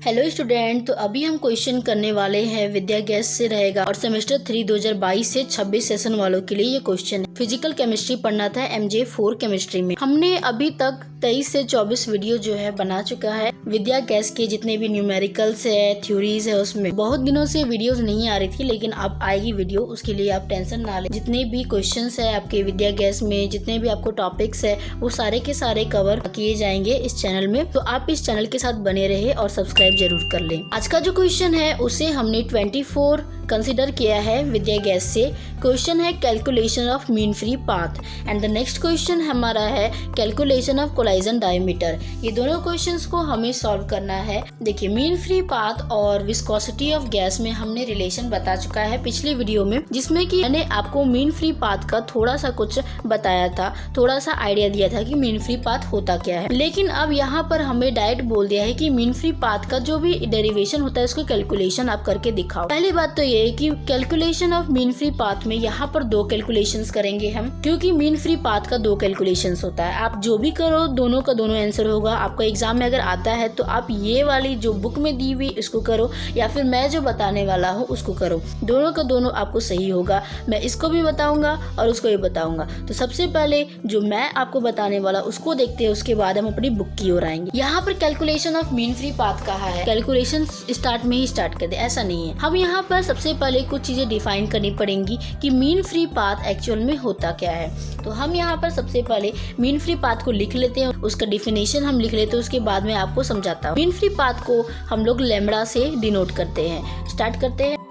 Hello student, तो अभी हम क्वेश्चन करने वाले हैं विद्या गैस से रहेगा और सेमेस्टर 3 2022 से 26 सेशन वालों के लिए ये क्वेश्चन है। फिजिकल केमिस्ट्री पढ़ना था MJ 4 केमिस्ट्री में। हमने अभी तक 23 से 24 वीडियो जो है बना चुका है। विद्या गैस के जितने भी न्यूमेरिकल्स है, थ्योरीज है, उसमें बहुत दिनों से वीडियोस नहीं आ रही थी, लेकिन अब आएगी वीडियो। उसके लिए आप टेंशन ना लें। जितने भी क्वेश्चंस है आपके विद्या गैस में, जितने भी आपको टॉपिक्स है, वो सारे के सारे कवर किए जाएंगे इस चैनल में। तो आप इस चैनल के साथ बने रहे और सब्सक्राइब जरूर कर लें। आज का जो क्वेश्चन है उसे हमने 24 कंसिडर किया है विद्या गैस से। क्वेश्चन है calculation of mean free path and the next question हमारा है कैलकुलेशन ऑफ कोलाइजन डायमीटर। ये दोनों क्वेश्चंस को हमें सॉल्व करना है। देखिए, मीन फ्री पाथ और विस्कोसिटी ऑफ गैस में हमने रिलेशन बता चुका है पिछली वीडियो में, जिसमें कि मैंने आपको मीन फ्री पाथ का थोड़ा सा कुछ बताया था, थोड़ा सा आइडिया दिया था कि मीन फ्री पाथ होता क्या है। लेकिन अब यहाँ पर हमें डायरेक्ट बोल दिया है कि मीन फ्री पाथ का जो भी डेरिवेशन होता है उसको कैलकुलेशन आप करके दिखाओ। पहली बात तो ये है कि calculation of mean free path में यहाँ पर 2 कैलकुलेशंस करेंगे हम, क्योंकि मीन फ्री पाथ का 2 कैलकुलेशंस होता है। आप जो भी करो दोनों का दोनों आंसर होगा। आपका एग्जाम में अगर आता है तो आप ये वाली जो बुक में दी हुई इसको करो या फिर मैं जो बताने वाला हूँ उसको करो। दोनों का दोनों आपको सही होगा। मैं इसको भी बताऊंगा और उसको भी बताऊंगा। तो सबसे पहले जो मैं आपको बताने वाला उसको देखते हैं, उसके बाद हम अपनी बुक की ओर आएंगे। यहाँ पर calculation of mean free path कहा है, कैलकुलेशन स्टार्ट में ही स्टार्ट कर दे, ऐसा नहीं है। हम यहाँ पर सबसे पहले कुछ चीजें डिफाइन करनी पड़ेंगी कि मीन फ्री पाथ एक्चुअल में होता क्या है। तो हम यहाँ पर सबसे पहले मीन फ्री पाथ को लिख लेते हैं, उसका डिफिनेशन हम लिख लेते हैं, उसके बाद में आपको समझाता हूँ। मीन फ्री पाथ को हम लोग लैम्बडा से डिनोट करते हैं। स्टार्ट करते हैं।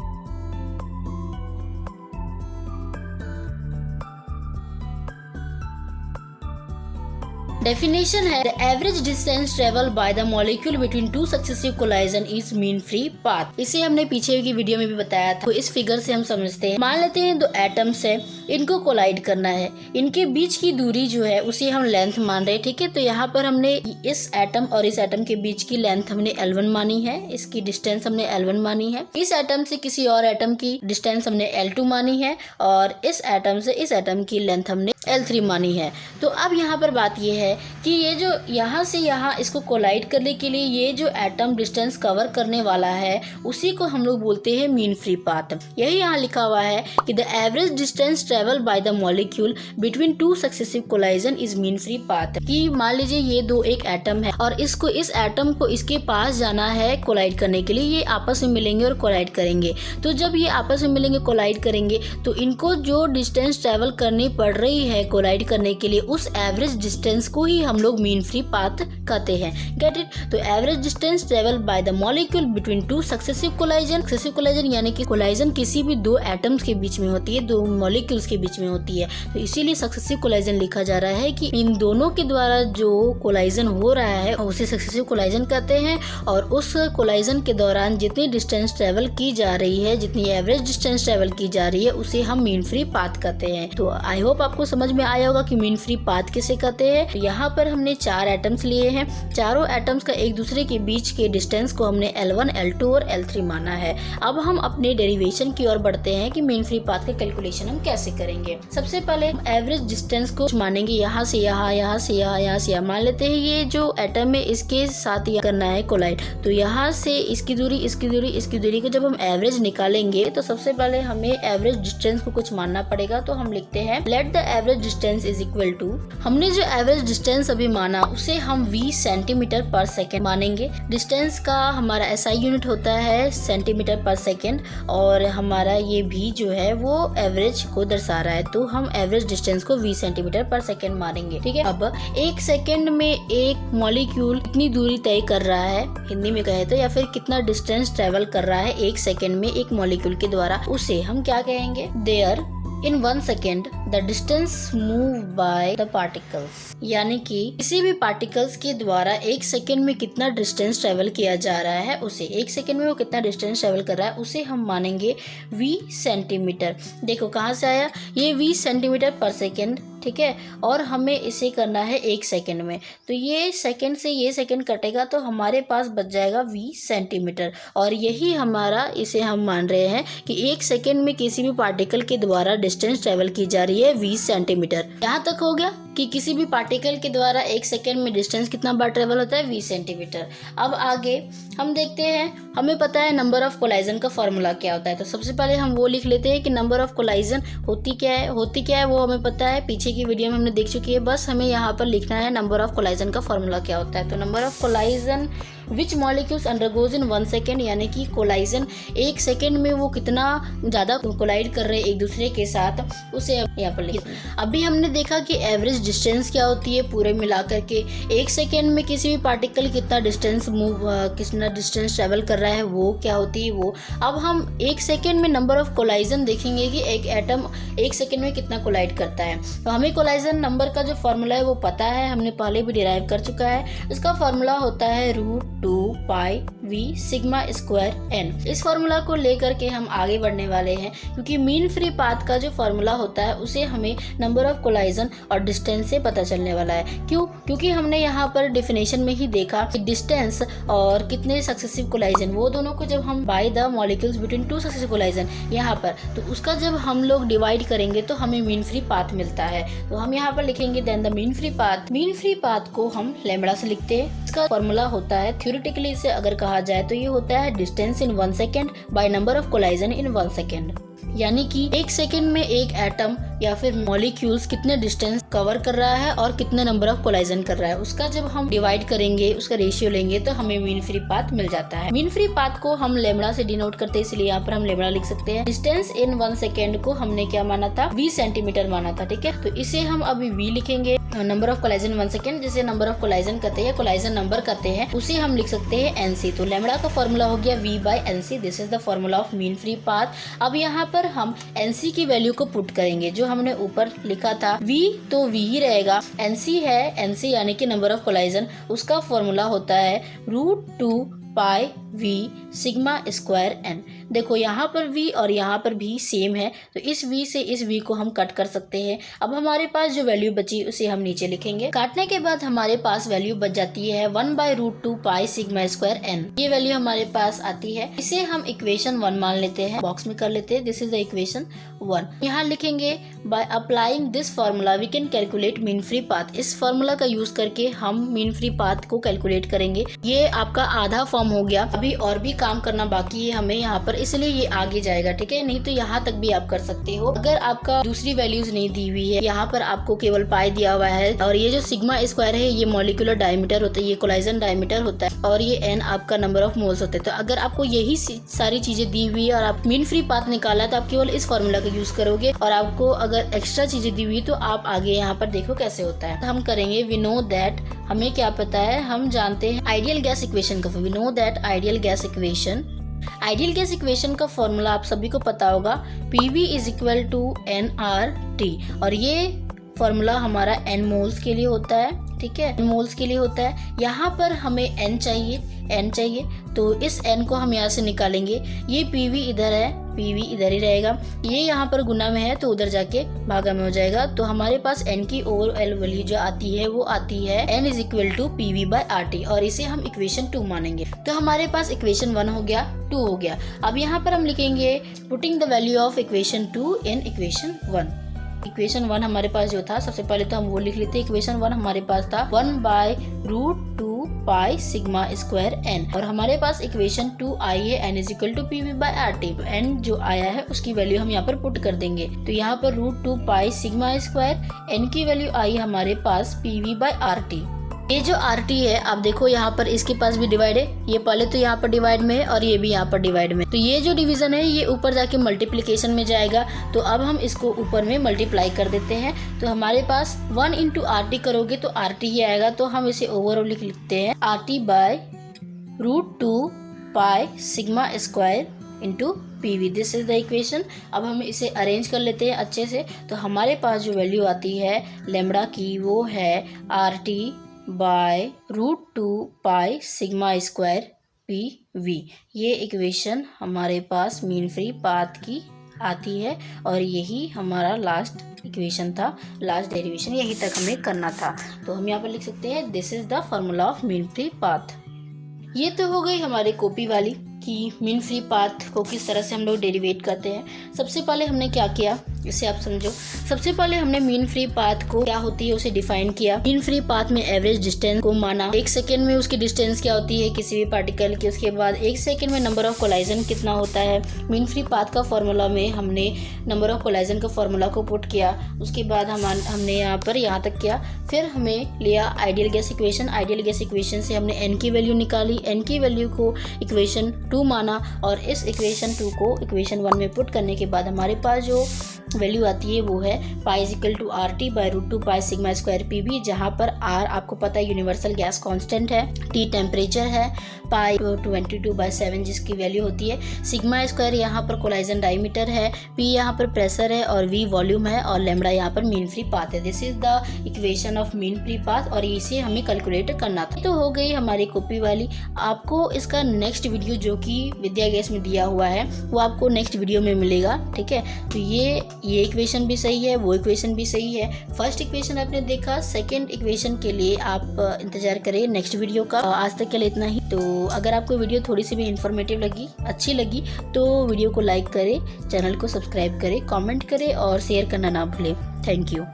डेफिनेशन है average distance travel by the molecule between 2 successive collision is mean free path. इसे हमने पीछे की वीडियो में भी बताया था। तो इस फिगर से हम समझते हैं। मान लेते हैं 2 एटम्स है, इनको कोलाइड करना है। इनके बीच की दूरी जो है उसे हम लेंथ मान रहे हैं, ठीक है। तो यहाँ पर हमने इस एटम और इस एटम के बीच की लेंथ हमने L1 मानी है, इसकी डिस्टेंस हमने L1 मानी है। इस एटम से किसी और एटम की डिस्टेंस हमने L2 मानी है और इस एटम से इस एटम की लेंथ हमने L3 मानी है। तो अब यहाँ पर बात ये है कि ये जो यहाँ से यहाँ इसको कोलाइड करने के लिए ये जो एटम डिस्टेंस कवर करने वाला है उसी को हम लोग बोलते हैं मीन फ्री पाथ। यही यहाँ लिखा हुआ है कि the average distance travel by the molecule between 2 successive collision is mean free path. कि मान लीजिए ये दो एक एटम है और इसको इस एटम को इसके पास जाना है कोलाइड करने के लिए। ये आपस में मिलेंगे और कोलाइड करेंगे। तो जब ये आपस में मिलेंगे कोलाइड करेंगे तो इनको जो डिस्टेंस ट्रेवल करनी पड़ रही है कोलाइड करने के लिए, उस एवरेज डिस्टेंस को ही हम लोग मीन फ्री पाथ कहते हैं। Get it? तो average distance travel by the molecule between 2 successive collision. Successive collision यानी कि कोलाइजन किसी भी 2 एटम्स के बीच में होती है, 2 मॉलिक्यूल्स के बीच में होती है। तो इसीलिए सक्सेसिव कोलाइजन लिखा जा रहा है कि इन दोनों के द्वारा जो कोलाइजन हो रहा है उसे सक्सेसिव कोलाइजन कहते हैं। और उस कोलाइजन के दौरान जितनी डिस्टेंस ट्रेवल की जा रही है, जितनी एवरेज डिस्टेंस ट्रेवल की जा रही है, उसे हम मीन फ्री पाथ कहते हैं। तो आई होप आपको समझ में आया होगा कि मीन फ्री पाथ किसे कहते हैं। यहाँ पर हमने 4 एटम्स लिए हैं। चारों एटम्स का एक दूसरे के बीच के डिस्टेंस को हमने L1, L2 और L3 माना है। अब हम अपने डेरिवेशन की ओर बढ़ते हैं कि मीन फ्री पाथ का कैलकुलेशन हम कैसे करेंगे। सबसे पहले एवरेज डिस्टेंस को मानेंगे, यहाँ से यहाँ, यहाँ से यहाँ, यहाँ से यहाँ। मान लेते हैं ये जो एटम है इसके साथ करना है कोलाइड। तो यहाँ से इसकी दूरी, इसकी दूरी, इसकी दूरी को जब हम एवरेज निकालेंगे तो सबसे पहले हमें एवरेज डिस्टेंस को कुछ मानना पड़ेगा। तो हम लिखते हैं let the average distance is equal to, हमने जो एवरेज डिस्टेंस अभी माना उसे हम 20 सेंटीमीटर पर सेकेंड मानेंगे। डिस्टेंस का हमारा SI यूनिट होता है सेंटीमीटर पर सेकेंड और हमारा ये भी जो है वो एवरेज को दर्शा रहा है। तो हम एवरेज डिस्टेंस को 20 सेंटीमीटर पर सेकेंड मानेंगे, ठीक है। अब 1 सेकेंड में एक मॉलिक्यूल कितनी दूरी तय कर रहा है, हिंदी में कहे तो, या फिर कितना डिस्टेंस ट्रेवल कर रहा है 1 सेकेंड में एक मॉलिक्यूल के द्वारा, उसे हम क्या कहेंगे? There in 1 second the distance move by the particles. यानी कि किसी भी पार्टिकल्स के द्वारा 1 सेकेंड में कितना डिस्टेंस ट्रेवल किया जा रहा है, उसे 1 सेकेंड में वो कितना डिस्टेंस ट्रेवल कर रहा है उसे हम मानेंगे 20 सेंटीमीटर। देखो कहाँ से आया ये 20 सेंटीमीटर पर सेकेंड, ठीक है। और हमें इसे करना है 1 सेकेंड में। तो ये सेकेंड से ये सेकेंड कटेगा तो हमारे पास बच जाएगा 20 सेंटीमीटर। और यही हमारा, इसे हम मान रहे हैं कि 1 सेकेंड में किसी भी पार्टिकल के द्वारा डिस्टेंस ट्रेवल की जा रही है 20 सेंटीमीटर। यहाँ तक हो गया। कि किसी भी पार्टिकल के द्वारा 1 सेकेंड में डिस्टेंस कितना बार ट्रेवल होता है 20 सेंटीमीटर। अब आगे हम देखते हैं, हमें पता है नंबर ऑफ कोलाइजन का फॉर्मूला क्या होता है। तो सबसे पहले हम वो लिख लेते हैं कि नंबर ऑफ कोलाइजन होती क्या है वो हमें पता है, पीछे की वीडियो में हमने देख चुकी है। बस हमें यहाँ पर लिखना है नंबर ऑफ कोलाइजन का फॉर्मूला क्या होता है। तो number of collision which molecules undergoes in 1 second, यानी कि कोलाइजन 1 सेकेंड में वो कितना ज़्यादा कोलाइड कर रहे हैं एक दूसरे के साथ, उसे यहाँ पर लिखना। अभी हमने देखा कि एवरेज डिस्टेंस क्या होती है पूरे मिलाकर के, 1 सेकेंड में किसी भी पार्टिकल कितना डिस्टेंस ट्रेवल कर रहा है वो क्या होती है वो। अब हम 1 सेकेंड में नंबर ऑफ कोलाइजन देखेंगे कि एक एटम 1 सेकेंड में कितना कोलाइड करता है। तो हमें कोलाइजन नंबर का जो फॉर्मूला है वो पता है, हमने पहले भी डिराइव कर चुका है। इसका फॉर्मूला होता है √2 पाई v सिग्मा स्क्वायर n। इस फॉर्मूला को लेकर के हम आगे बढ़ने वाले हैं, क्योंकि मीन फ्री पाथ का जो फॉर्मूला होता है उसे हमें नंबर ऑफ कोलाइजन और डिस्टेंस से पता चलने वाला है। क्यों? क्योंकि हमने यहाँ पर डेफिनेशन में ही देखा कि डिस्टेंस और कितने सक्सेसिव कोलाइजन, वो दोनों को जब हम by the molecules between 2 successive collision यहाँ पर, तो उसका जब हम लोग डिवाइड करेंगे तो हमें मीन फ्री पाथ मिलता है। तो हम यहाँ पर लिखेंगे then the mean free path को हम लैम्बडा से लिखते हैं। इसका फॉर्मूला होता है, थ्योरेटिकली इसे अगर कहा जाए तो ये होता है distance in 1 second by number of collision in 1 second. यानी कि 1 सेकेंड में एक एटम या फिर मॉलिक्यूल्स कितने डिस्टेंस कवर कर रहा है और कितने नंबर ऑफ कोलाइजन कर रहा है, उसका जब हम डिवाइड करेंगे, उसका रेशियो लेंगे तो हमें मीन फ्री पाथ मिल जाता है। मीन फ्री पाथ को हम लैम्बडा से डिनोट करते हैं, इसलिए यहाँ पर हम लैम्बडा लिख सकते हैं। डिस्टेंस इन 1 सेकेंड को हमने क्या माना था, 20 सेंटीमीटर माना था, ठीक है। तो इसे हम अभी v लिखेंगे, नंबर ऑफ कोलाइजन 1 सेकेंड, जिसे नंबर ऑफ कोलाइजन कहते हैं, कोलाइजन नंबर कहते हैं, उसे हम लिख सकते हैं NC। तो लैम्बडा का फॉर्मूला हो गया v/NC। This is the formula of mean free path. अब यहाँ पर हम NC की वैल्यू को पुट करेंगे, जो हमने ऊपर लिखा था v, तो v ही रहेगा। NC है, NC यानी कि नंबर ऑफ कोलाइजन, उसका फॉर्मूला होता है √2 पाई v सिग्मा स्क्वायर n। देखो यहाँ पर v और यहाँ पर भी सेम है, तो इस v से इस v को हम कट कर सकते हैं। अब हमारे पास जो वैल्यू बची उसे हम नीचे लिखेंगे। काटने के बाद हमारे पास वैल्यू बच जाती है 1/√2 पाई सिग्मा स्क्वायर n। ये वैल्यू हमारे पास आती है। इसे हम इक्वेशन 1 मान लेते हैं, बॉक्स में कर लेते हैं। This is the equation 1। यहाँ लिखेंगे by applying this formula we can calculate mean free path. इस फॉर्मूला का यूज करके हम मीन फ्री पाथ को कैलकुलेट करेंगे। ये आपका आधा फॉर्म हो गया, अभी और भी काम करना बाकी है हमें यहाँ पर, इसलिए ये आगे जाएगा, ठीक है। नहीं तो यहाँ तक भी आप कर सकते हो। अगर आपका दूसरी वैल्यूज नहीं दी हुई है, यहाँ पर आपको केवल पाई दिया हुआ है, और ये जो सिग्मा स्क्वायर है ये मॉलिक्यूलर डायमीटर होता है, ये कोलाइजन डायमीटर होता है, और ये n आपका नंबर ऑफ मोल्स होते हैं। तो अगर आपको यही सारी चीजें दी हुई है और आप मीन फ्री पाथ निकाला, तो आप केवल इस फॉर्मूला का यूज करोगे। और आपको अगर एक्स्ट्रा चीजें दी हुई तो आप आगे यहाँ पर देखो कैसे होता है। तो हम करेंगे, वी नो दैट, हमें क्या पता है, हम जानते हैं आइडियल गैस इक्वेशन का। We know that ideal gas equation का फॉर्मूला आप सभी को पता होगा, PV is equal to nRT। और ये फॉर्मूला हमारा n मोल्स के लिए होता है, ठीक है, n मोल्स के लिए होता है। यहाँ पर हमें n चाहिए, तो इस n को हम यहाँ से निकालेंगे। ये PV इधर है, PV इधर ही रहेगा, ये यहाँ पर गुना में है तो उधर जाके भागा में हो जाएगा। तो हमारे पास n की ओवरऑल वैल्यू जो आती है वो आती है n is equal to PV/RT, और इसे हम इक्वेशन 2 मानेंगे। तो हमारे पास इक्वेशन 1 हो गया, 2 हो गया। अब यहाँ पर हम लिखेंगे putting the value of equation 2 in equation 1। Equation 1 हमारे पास जो था, सबसे पहले तो हम वो लिख लेते हैं। इक्वेशन 1 हमारे पास था 1/√2 पाई सिग्मा स्क्वायर n, और हमारे पास इक्वेशन 2 आई है n is equal to PV/RT। n जो आया है उसकी वैल्यू हम यहाँ पर पुट कर देंगे। तो यहाँ पर √2 पाई सिग्मा स्क्वायर, n की वैल्यू आई हमारे पास PV/RT। ये जो RT है, आप देखो यहाँ पर इसके पास भी डिवाइड है, ये पहले तो यहाँ पर डिवाइड में है और ये भी यहाँ पर डिवाइड में। तो ये जो डिवीजन है ये ऊपर जाके मल्टीप्लिकेशन में जाएगा। तो अब हम इसको ऊपर में मल्टीप्लाई कर देते हैं। तो हमारे पास 1 इंटू RT करोगे तो RT ही आएगा। तो हम इसे ओवरऑल लिखते हैं RT/√2 pi sigma square into PV। This is the equation. अब हम इसे अरेंज कर लेते हैं अच्छे से। तो हमारे पास जो वैल्यू आती है लैम्बडा की वो है RT/√2 pi sigma square PV। ये इक्वेशन हमारे पास मीन फ्री पाथ की आती है, और यही हमारा लास्ट इक्वेशन था, लास्ट डेरिवेशन यही तक हमें करना था। तो हम यहाँ पर लिख सकते हैं this is the formula of mean free path. ये तो हो गई हमारी कॉपी वाली कि मीन फ्री पाथ को किस तरह से हम लोग डेरिवेट करते हैं। सबसे पहले हमने क्या किया, इसे आप समझो। सबसे पहले हमने मीन फ्री पाथ को क्या होती है उसे डिफाइन किया। मीन फ्री पाथ में एवरेज डिस्टेंस को माना, 1 सेकेंड में उसकी डिस्टेंस क्या होती है किसी भी पार्टिकल की। उसके बाद 1 सेकेंड में नंबर ऑफ कोलाइजन कितना होता है। मीन फ्री पाथ का फॉर्मूला में हमने नंबर ऑफ कोलाइजन का फॉर्मूला को पुट किया। उसके बाद हमने यहाँ तक किया। फिर हमें लिया ideal gas equation. Ideal gas equation से हमने n की वैल्यू निकाली। n की वैल्यू को इक्वेशन 2 माना और इस इक्वेशन 2 को इक्वेशन 1 में पुट करने के बाद हमारे पास जो वैल्यू आती है वो है π=RT/√2 pi sigma square PB, जहाँ पर R आपको पता है यूनिवर्सल गैस कांस्टेंट है, T टेम्परेचर है, π22/7 जिसकी वैल्यू होती है, सिग्मा स्क्वायर यहाँ पर कोलाइजन डायमीटर है, P यहाँ पर प्रेशर है और V वॉल्यूम है और लैम्बडा यहाँ पर मीन फ्री पाथ है। This is the equation of mean free path और इसे हमें कैलकुलेट करना था। तो हो गई हमारी कॉपी वाली। आपको इसका नेक्स्ट वीडियो जो कि विद्या गैस में दिया हुआ है वो आपको नेक्स्ट वीडियो में मिलेगा, ठीक है। तो ये इक्वेशन भी सही है, वो इक्वेशन भी सही है। फर्स्ट इक्वेशन आपने देखा, सेकंड इक्वेशन के लिए आप इंतजार करें नेक्स्ट वीडियो का। आज तक के लिए इतना ही। तो अगर आपको वीडियो थोड़ी सी भी इंफॉर्मेटिव लगी, अच्छी लगी तो वीडियो को लाइक करें, चैनल को सब्सक्राइब करें, कमेंट करें और शेयर करना ना भूलें। Thank you.